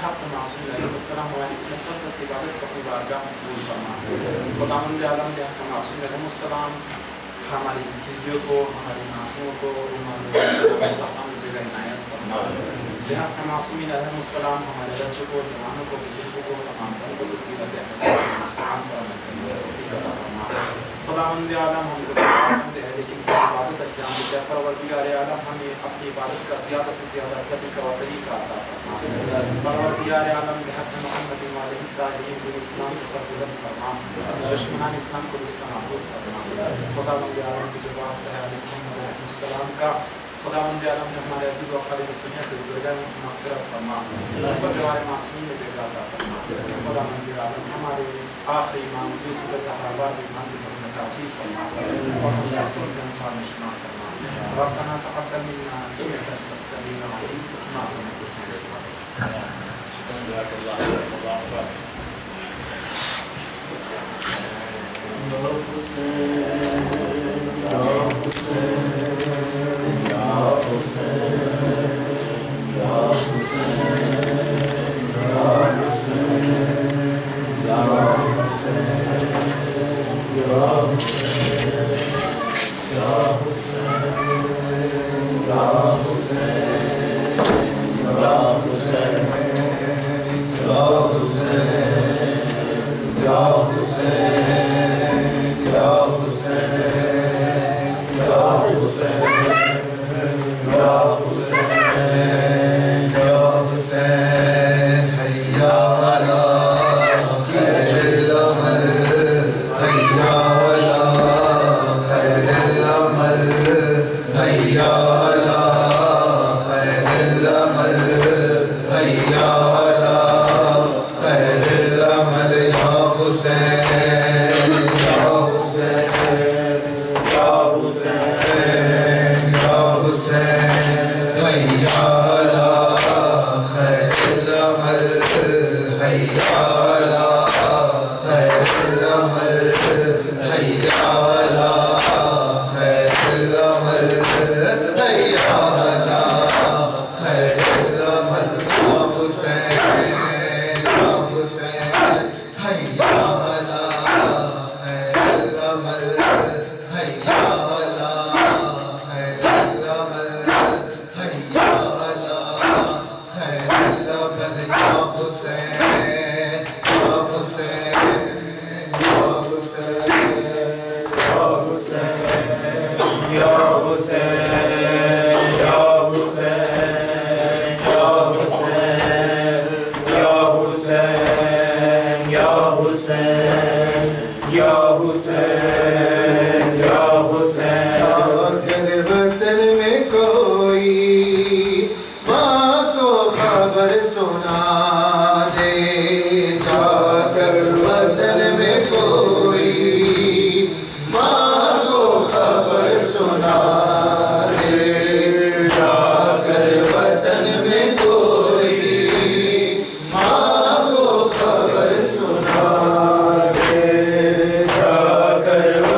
بحق معصوم علیہ السلام ہماری اس مختصر عبادت کو اپنی بارگاہ میں قبول فرما. خداوند عالم بحق معصوم علیہ السلام ہماری اس ویڈیو کو ہماری معصوموں کو ہم جگہ عنایت فرما. بحق معصومین علیہ السلام ہمارے بچوں کو جوانوں کو بزرگوں کو تمام کو وسیلت احسان پر عمل کرنے کی توفیق عطا فرما. خداوند عالم ہم کو عبادت ہے لیکن عبادت انجام دیتے ہیں. پروردگار عالم ہمیں اپنی عبادت کا زیادہ سے زیادہ صبر کا طریقہ عطا فرما. پروردگار عالم بحق محمد علیہ الطاہرین کو اسلام کو سر بلند فرما. دشمنان اسلام کو اس کا نابود فرما. خداوند عالم کی جو واسطہ ہے محمد علیہ السلام کا خداوند عالم جو ہمارے عزیز و خالد اس دنیا سے گزر گئے ان کی مغفرت فرما. ان پر جوار معصومین میں جگہ عطا فرما. خداوند عالم ہمارے آخری امام یوسف زہرا بار ایمان کی سب میں تاجیل فرما اور ہم سب کو انسان میں شمار فرما. ربنا تقبل منا انك انت السميع العليم وتب علينا کر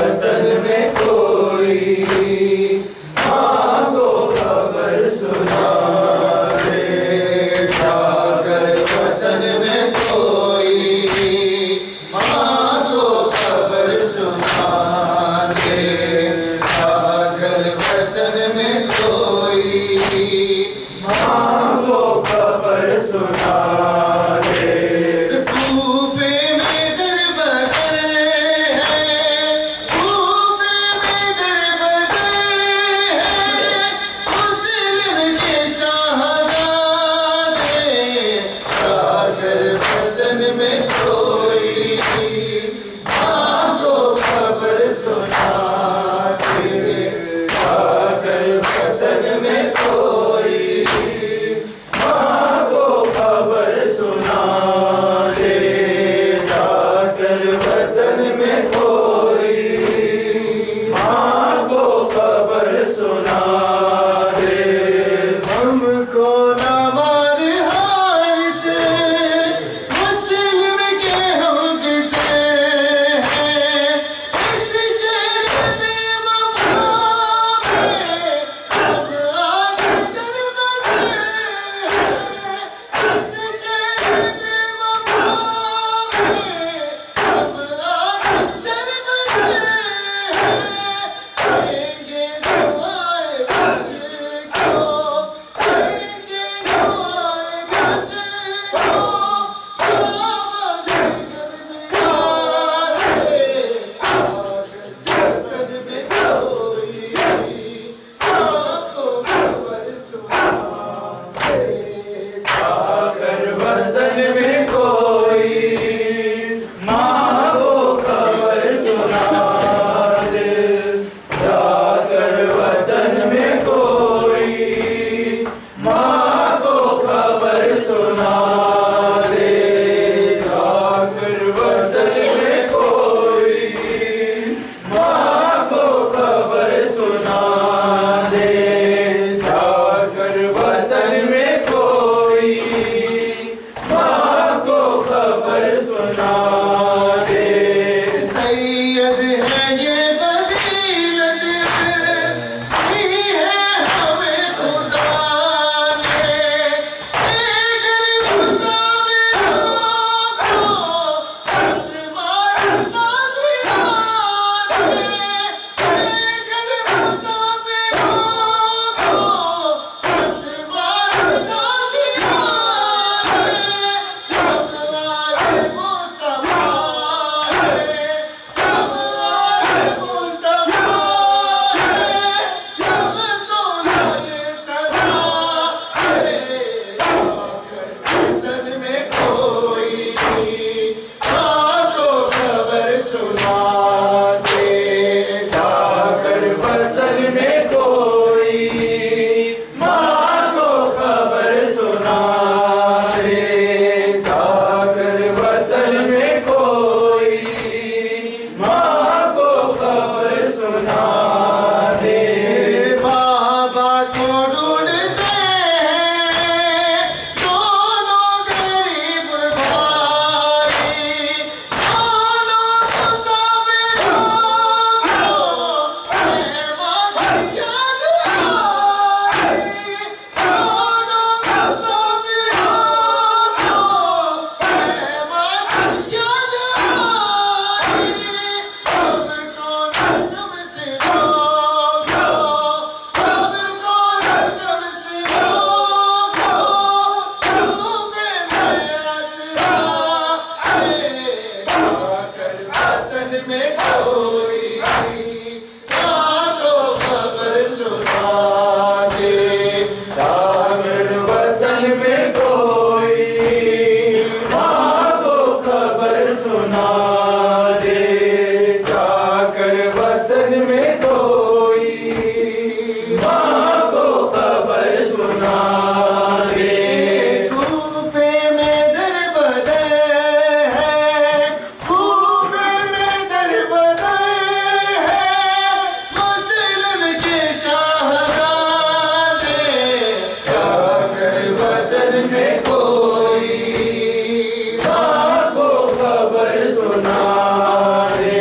سنا دے،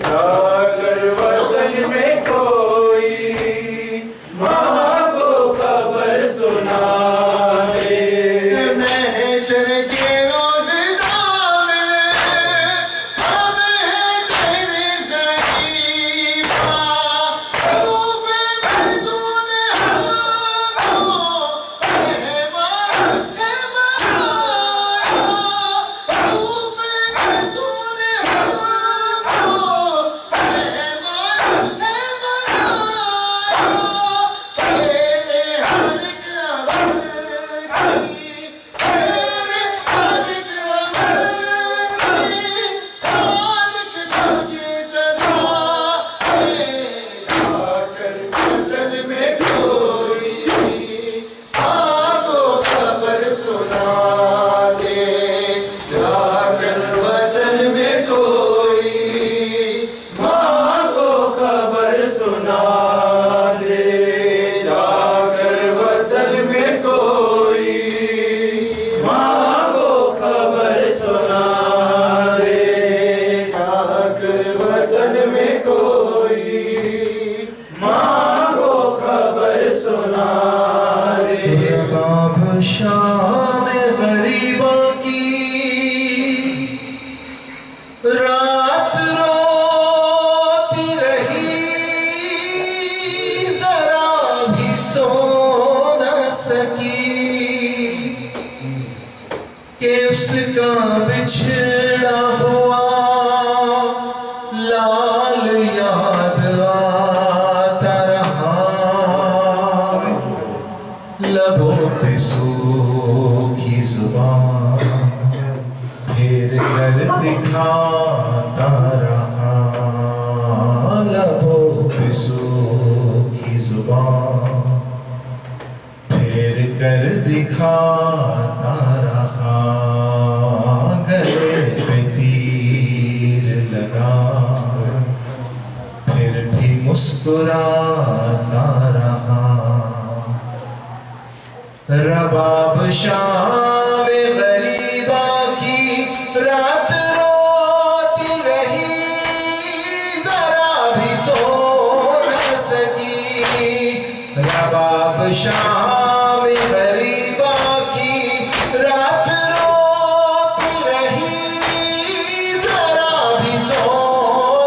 جا کر وطن میں کوئی ماں کو خبر سنا دے۔ محشر کے روز ضامن ہم ہیں تیرے ضعیفہ، خوف بدون حق کو مہمان بنایا، خوف بدون حق کو مہمان بنایا، تیرے ہر عمل کی تیرے ہر عمل کی خالق تجھے جزا دے، جا کر وطن میں کوئی ماں کو خبر سنا دے، جا کر وطن میں کوئی ماں کو خبر سنا دے، جا کر وطن میں کوئی ماں کو خبر سنا دے، جا کر وطن میں کوئی ماں کو خبر سنا دے۔ رباب شام غریبوں کی رات روتی رہی، ذرا بھی سو نہ سکی کہ اس کا بچھڑا ہوا لال یاد آتا رہا، لبوں پہ سوکھی زبان پھر کر دکھاتا رہا، لبوں پہ سوکھی زبان پھر کر دکھاتا رہا، گلے پہ تیر لگا پھر بھی مسکراتا رہا، رباب شام غریبا کی رات روتی رہی، ذرا بھی سو نہ سکی، رباب شام غریبا کی رات روتی رہی، ذرا بھی سو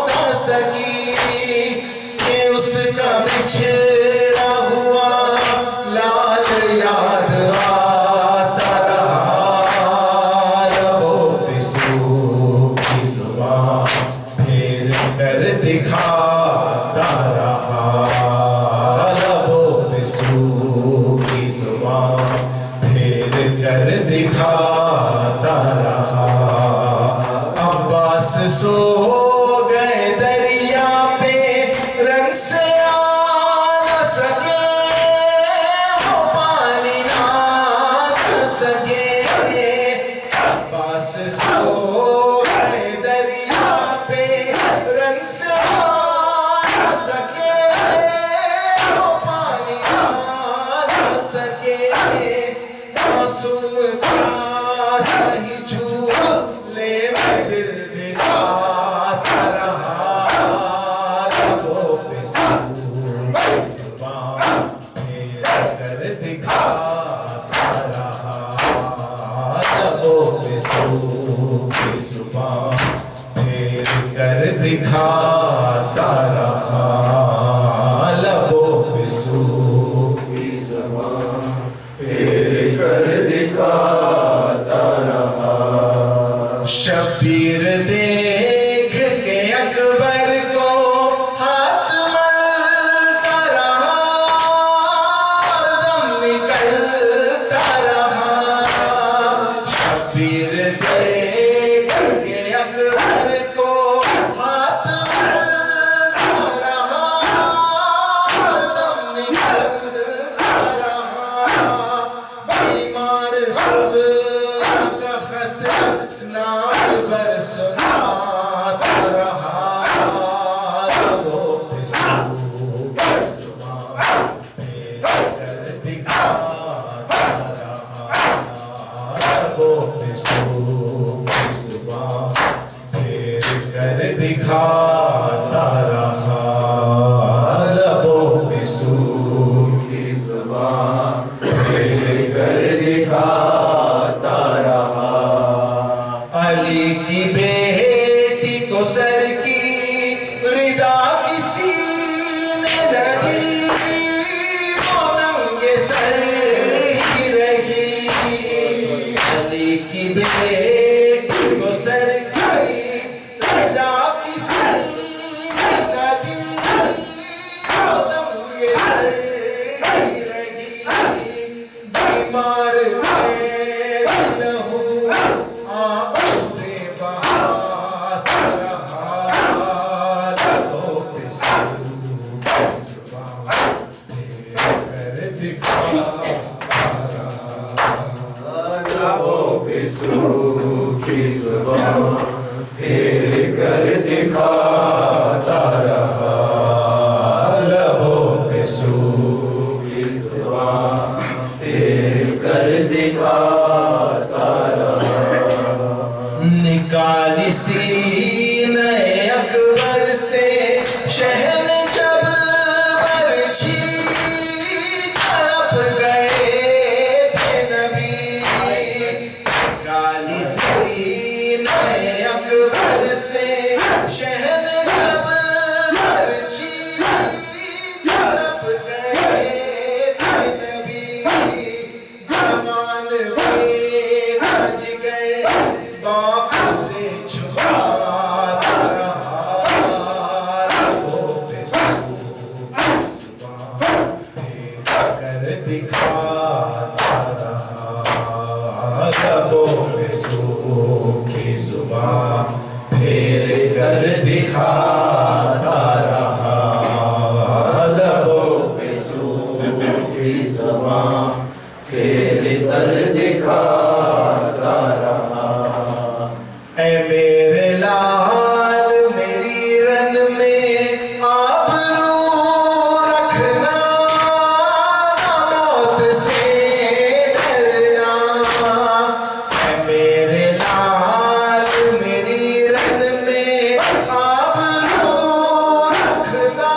نہ سکی کہ اس کا بچھڑا ہوا لال یاد آتا رہا، لبوں پہ سوکھی زبان پھر کر دکھاتا رہا، لبوں پہ سوکھی زبان پھر کر دکھاتا رہا، عباس سو گئے دریا پہ رنگ سے آ نہ سکے، وہ پانی نہ سکے، عباس سو گئے دریا پہ رنگ سے آ نہ سکے، وہ پانی نہ سکے، معصوم کا سہی جھولے میں دل بٹھاتا رہا، لبوں پہ سوکھی زبان پھر کر دکھاتا رہا، لبوں پہ سوکھی زبان پھر کر دکھاتا رہا، لبوں پہ سوکھی زبان پھر کر دکھاتا رہا۔ شبیر دیکھ کے اکبر کو ہاتھ ملتا رہا، دم نکلتا رہا، شبیر دیکھ کے اکبر کو ہاتھ ملتا رہا، دم نکلتا رہا، بیمار صبح کا خط نام پر سنا دکھاتا رہا لبوں پہ سوکھی زبان پھیر کر دکھاتا رہا علی کی بیٹی کو سر کی ردا کسی نے نہ دی وہ ننگے سر ہی رہی علی کی بیٹی کو سر کی ردا کسی نے نہ دی وہ ننگے سر ہی رہی بیمار پہ لہو آنکھوں سے بہاتا رہا لبوں پہ سوکھی زبان پھیر کر دکھاتا رہا لبوں پہ سوکھی زبان پھیر کر دکھاتا رہا لبوں پہ سوکھی زبان پھیر کر دکھاتا رہا نکالی سینہ اکبر سے شہن جب برچھی تڑپ گئے تھے نبی نکالی سینہ اکبر سے شہن جب برچھی تڑپ گئے تھے نبی جوان بج گئے باپ سے چھپاتا رہا لبوں پہ سوکھی زبان پھیر کر دکھاتا رہا لبوں پہ سوکھی زبان پھیر کر دکھاتا رہا لبوں پہ سوکھی زبان پھیر کر دکھاتا رہا اے میرے لال میری رن میں آبرو رکھنا نہ موت سے ڈرنا اے میرے لال میری رن میں آبرو رکھنا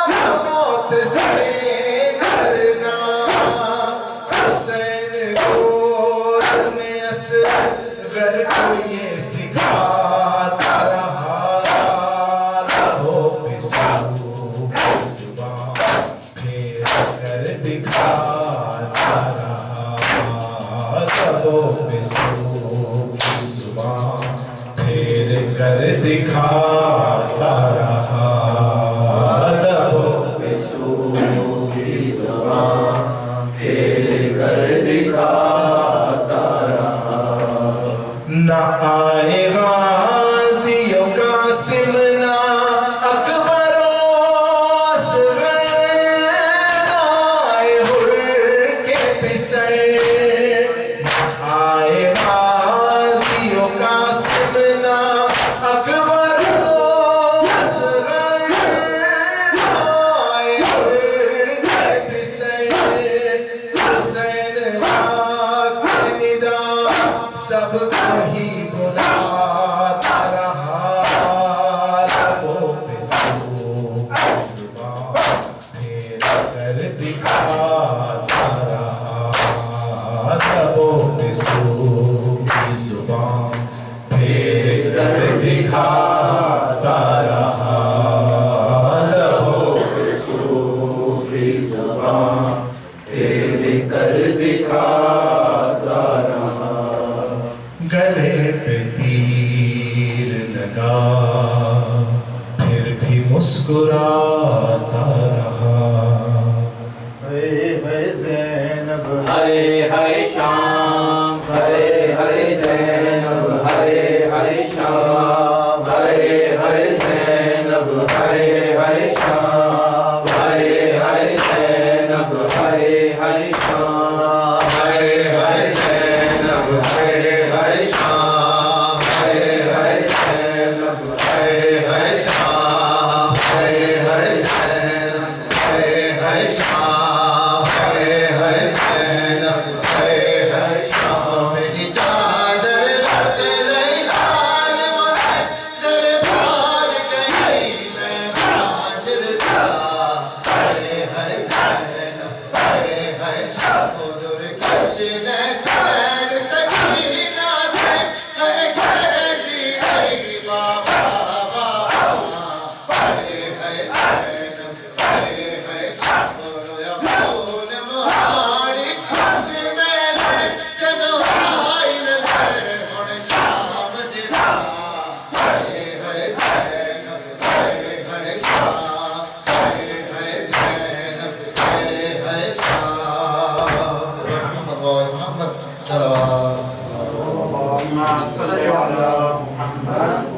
نہ موت سے ڈرنا حسین گود میں اصغر کو یہ سکھاتا رہا لبوں پہ سوکھی زبان پھیر کر دکھاتا رہا لبوں پہ سوکھی زبان پھیر کر دکھاتا رہا لبوں پہ سوکھی زبان پھیر کر دکھاتا رہا نہ آئے غازیوں کا سمنا اکبر و اصغر نہ آئے ہر کے پسر نہ آئے غازیوں کا سمنا اکبر و اصغر نہ آئے ہر کے پسر حسین واق ندا سب کو ہی بلاتا رہا لبوں پہ سوکھی زبان پھیر کر دکھاتا رہا لبوں پہ سوکھی زبان پھیر کر دکھاتا رہا لبوں پہ سوکھی زبان پھیر کر دکھاتا رہا گلے پہ تیر لگا پھر بھی مسکراتا رہا زینب ہائے ہائے شام ہائے ہائے زینب ہائے ہائے شام ہائے ہائے زینب ہائے ہائے شام ہائے ہائے زینب ہائے ہائے شام ہائے ہائے زینب ہائے ہائے شام ہائے ہائے زینب ہائے ہائے شام ہائے ہائے زینب ہائے ہائے شام ہائے ہائے زینب ہائے ہائے شام میری چادر لٹ لئی ظالم اللهم صل على محمد